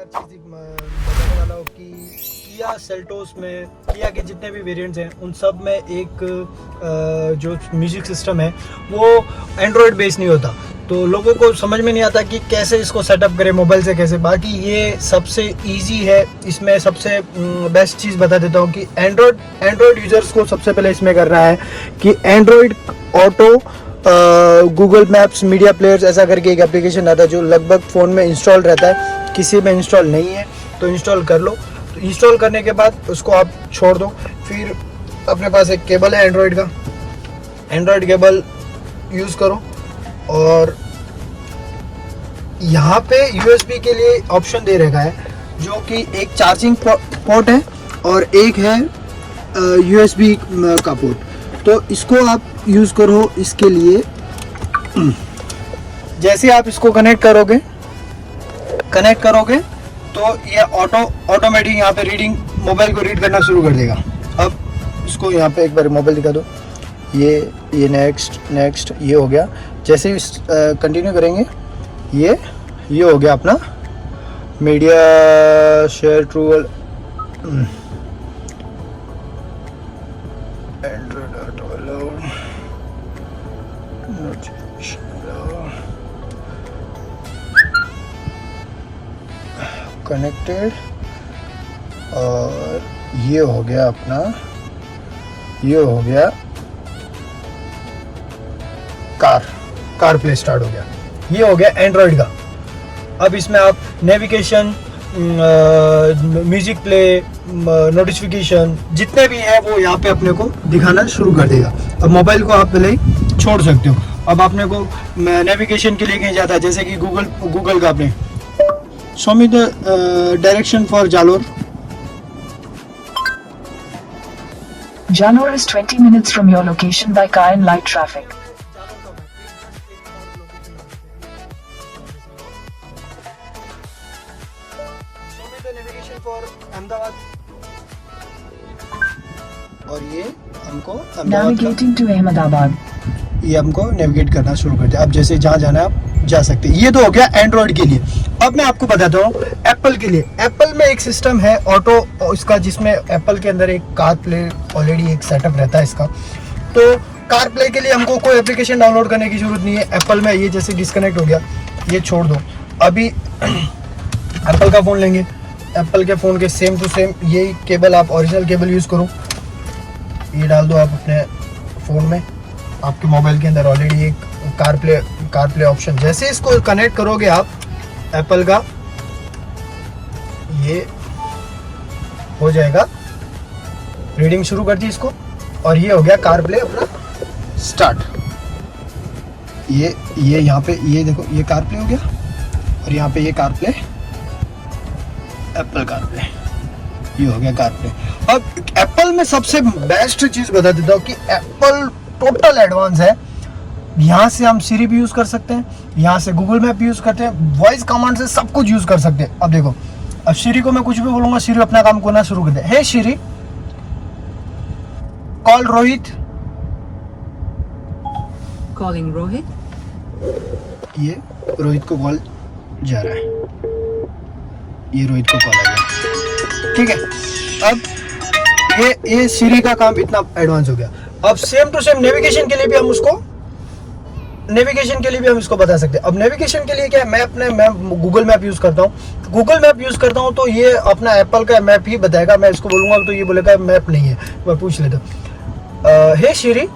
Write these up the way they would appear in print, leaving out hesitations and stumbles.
चीज़ बताने वाला हूँ कि किया सेल्टोस में, किया के जितने भी वेरिएंट्स हैं उन सब में एक जो म्यूज़िक सिस्टम है वो एंड्रॉयड बेस नहीं होता, तो लोगों को समझ में नहीं आता कि कैसे इसको सेटअप करें मोबाइल से कैसे। बाकी ये सबसे इजी है, इसमें सबसे बेस्ट चीज़ बता देता हूँ कि एंड्रॉयड यूज़र्स को सबसे पहले इसमें करना है कि Android auto Google maps media players ऐसा करके एक एप्लीकेशन आता है जो लगभग फ़ोन में इंस्टॉल रहता है, किसी में इंस्टॉल नहीं है तो इंस्टॉल कर लो। तो इंस्टॉल करने के बाद उसको आप छोड़ दो। फिर अपने पास एक केबल है एंड्रॉयड का, एंड्रॉयड केबल यूज़ करो और यहाँ पे USB के लिए ऑप्शन दे रखा है जो कि एक चार्जिंग पोर्ट है और एक है USB का पोर्ट। तो इसको आप यूज़ करो। इसके लिए जैसे आप इसको कनेक्ट करोगे तो ये ऑटोमेटिक यहाँ पे रीडिंग मोबाइल को रीड करना शुरू कर देगा। अब इसको यहाँ पे एक बार मोबाइल दिखा दो, ये नेक्स्ट ये हो गया। जैसे ही कंटिन्यू करेंगे ये हो गया अपना मीडिया शेयर ट्रूअल Android Auto allow notification connected और ये हो गया अपना, ये हो गया कार प्ले स्टार्ट हो गया। ये हो गया एंड्रॉयड का। अब इसमें आप नेविगेशन, म्यूजिक प्ले, नोटिफिकेशन जितने भी है वो यहाँ पे अपने को दिखाना शुरू कर देगा। अब मोबाइल को आप पहले ही छोड़ सकते हो। अब आपने को नेविगेशन के लिए कहीं जाता है, जैसे कि गूगल का आपने show me the direction for Jalore. Jalore is 20 minutes from your location by car and light traffic. Navigation for Ahmedabad और ये हमको Navigating to Ahmedabad. ये हमको नेविगेट करना शुरू कर दिया। अब जैसे जहाँ जाना है आप जा सकते हैं। ये तो हो गया एंड्रॉयड के लिए। अब मैं आपको बताता हूँ एप्पल के लिए। एप्पल में एक सिस्टम है ऑटो इसका, जिसमें एप्पल के अंदर एक कार प्ले ऑलरेडी एक सेटअप रहता है इसका। तो कार प्ले के लिए हमको कोई एप्लीकेशन डाउनलोड करने की जरूरत नहीं है। एप्पल में ये जैसे डिस्कनेक्ट हो गया, ये छोड़ दो। अभी एप्पल का फ़ोन लेंगे, एप्पल के फ़ोन के सेम टू सेम यही केबल आप ओरिजिनल केबल यूज़ करो। ये डाल दो आप अपने फ़ोन में, आपके मोबाइल के अंदर ऑलरेडी एक कार प्ले ऑप्शन। जैसे इसको कनेक्ट करोगे आप एप्पल का, ये हो जाएगा, रीडिंग शुरू कर दी इसको और ये हो गया कार प्ले अपना स्टार्ट। ये यहाँ पे ये देखो, ये कार प्ले हो गया और यहाँ पे ये car play Apple car play, ये हो गया कार प्ले। अब एप्पल में सबसे बेस्ट चीज़ बता देता हूँ कि एप्पल टोटल एडवांस है। यहाँ से हम सीरी भी यूज़ कर सकते हैं, यहाँ से गूगल मैप भी यूज़ करते हैं, वॉइस कमांड से सब कुछ यूज़ कर सकते हैं। अब देखो, अब सीरी को मैं कुछ भी बोलूँगा, सीरी अपना काम करना शुरू कर दे। हे सीरी, कॉल रोहित। Calling Rohit. ये रोहित को कॉल जा रहा है, ये रोहित को कॉल आ गया, ठीक है। अब ये सीरी का काम इतना एडवांस हो गया। अब सेम टू सेम नेविगेशन के लिए भी हम इसको बता सकते हैं। अब नेविगेशन के लिए क्या है, मैं गूगल मैप यूज़ करता हूँ, तो ये अपना एप्पल का मैप ही बताएगा। मैं इसको बोलूँगा तो ये बोलेगा मैप नहीं है, मैं पूछ लेता हूँ। Hey Siri,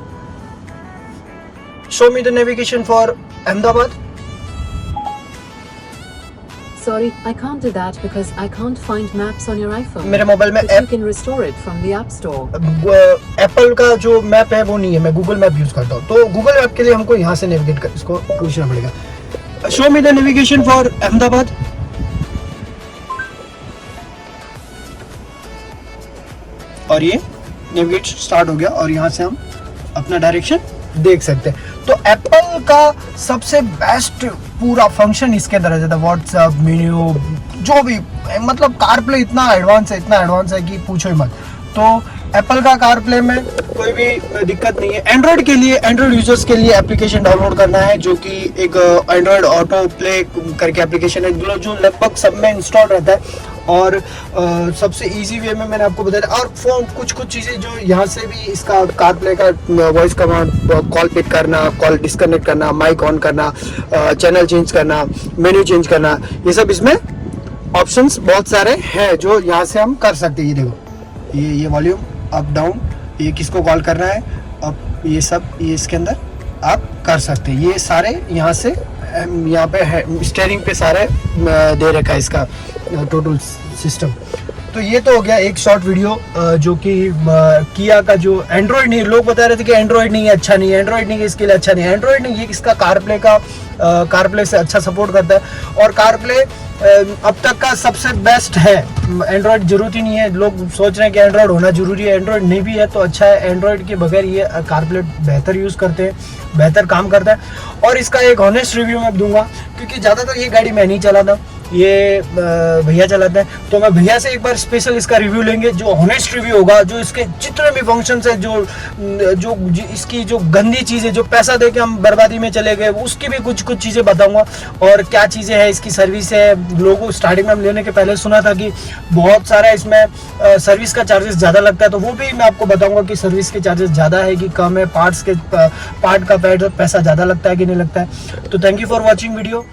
show me the navigation for Ahmedabad. Sorry, I can't do that because I can't find maps on your iPhone. मेरे मोबाइल में But you can restore it from the App Store. Apple का जो map है वो नहीं है, मैं Google map use करता हूँ। तो गूगल मैप के लिए हमको यहाँ से नेविगेट कर इसको पूछना पड़ेगा। Show me the navigation for Ahmedabad. और ये नेविगेट स्टार्ट हो गया और यहाँ से हम अपना डायरेक्शन देख सकते हैं। तो एप्पल का सबसे बेस्ट पूरा फंक्शन इसके अंदर आ जाता है, व्हाट्सएप, मेन्यू, जो भी, मतलब कार प्ले इतना एडवांस है कि पूछो ही मत। तो एप्पल का कार प्ले में कोई भी दिक्कत नहीं है। एंड्रॉयड के लिए, एंड्रॉयड यूजर्स के लिए एप्लीकेशन डाउनलोड करना है, जो कि एक एंड्रॉयड ऑटो प्ले करके एप्लीकेशन है जो लगभग सब में इंस्टॉल रहता है। और सबसे इजी वे में मैंने आपको बताया। और फोन कुछ चीज़ें जो यहाँ से भी इसका कार प्ले का वॉइस कमांड, कॉल पिक करना, कॉल डिस्कनेक्ट करना, माइक ऑन करना, चैनल चेंज करना, मेन्यू चेंज करना, ये सब इसमें ऑप्शंस बहुत सारे हैं जो यहाँ से हम कर सकते हैं। ये देखो, ये वॉल्यूम अप डाउन, ये किसको कॉल करना है, अब ये सब ये इसके अंदर आप कर सकते हैं। ये सारे यहाँ से यहाँ पे स्टीयरिंग पे सारे दे रखा है इसका टोटल सिस्टम। तो ये तो हो गया एक शॉर्ट वीडियो जो कि किया का जो एंड्रॉयड नहीं, लोग बता रहे थे कि एंड्रॉयड नहीं है, अच्छा नहीं है, एंड्रॉयड नहीं है, इसके लिए अच्छा नहीं है। एंड्रॉयड नहीं, ये इसका कारप्ले का कारप्ले से अच्छा सपोर्ट करता है। और कारप्ले अब तक का सबसे बेस्ट है। एंड्रॉयड जरूरत ही नहीं है। लोग सोच रहे हैं कि एंड्रॉयड होना जरूरी है, एंड्रॉयड नहीं भी है तो अच्छा है। एंड्रॉयड के बगैर ये कारप्ले बेहतर यूज़ करते हैं, बेहतर काम करता है। और इसका एक ऑनेस्ट रिव्यू मैं दूंगा, क्योंकि ज़्यादातर ये गाड़ी मैं नहीं चलाता, ये भैया चलाते हैं। तो मैं भैया से एक बार स्पेशल इसका रिव्यू लेंगे, जो ऑनेस्ट रिव्यू होगा, जो इसके जितने भी फंक्शंस है, जो इसकी जो गंदी चीज़ें जो पैसा दे के हम बर्बादी में चले गए, उसकी भी कुछ चीज़ें बताऊंगा। और क्या चीज़ें हैं, इसकी सर्विस है। लोगों स्टार्टिंग में हम लेने के पहले सुना था कि बहुत सारा इसमें सर्विस का चार्जेस ज़्यादा लगता है, तो वो भी मैं आपको बताऊँगा कि सर्विस के चार्जेस ज़्यादा है कि कम है, पार्ट का पैसा ज़्यादा लगता है कि नहीं लगता है। तो thank you for watching video.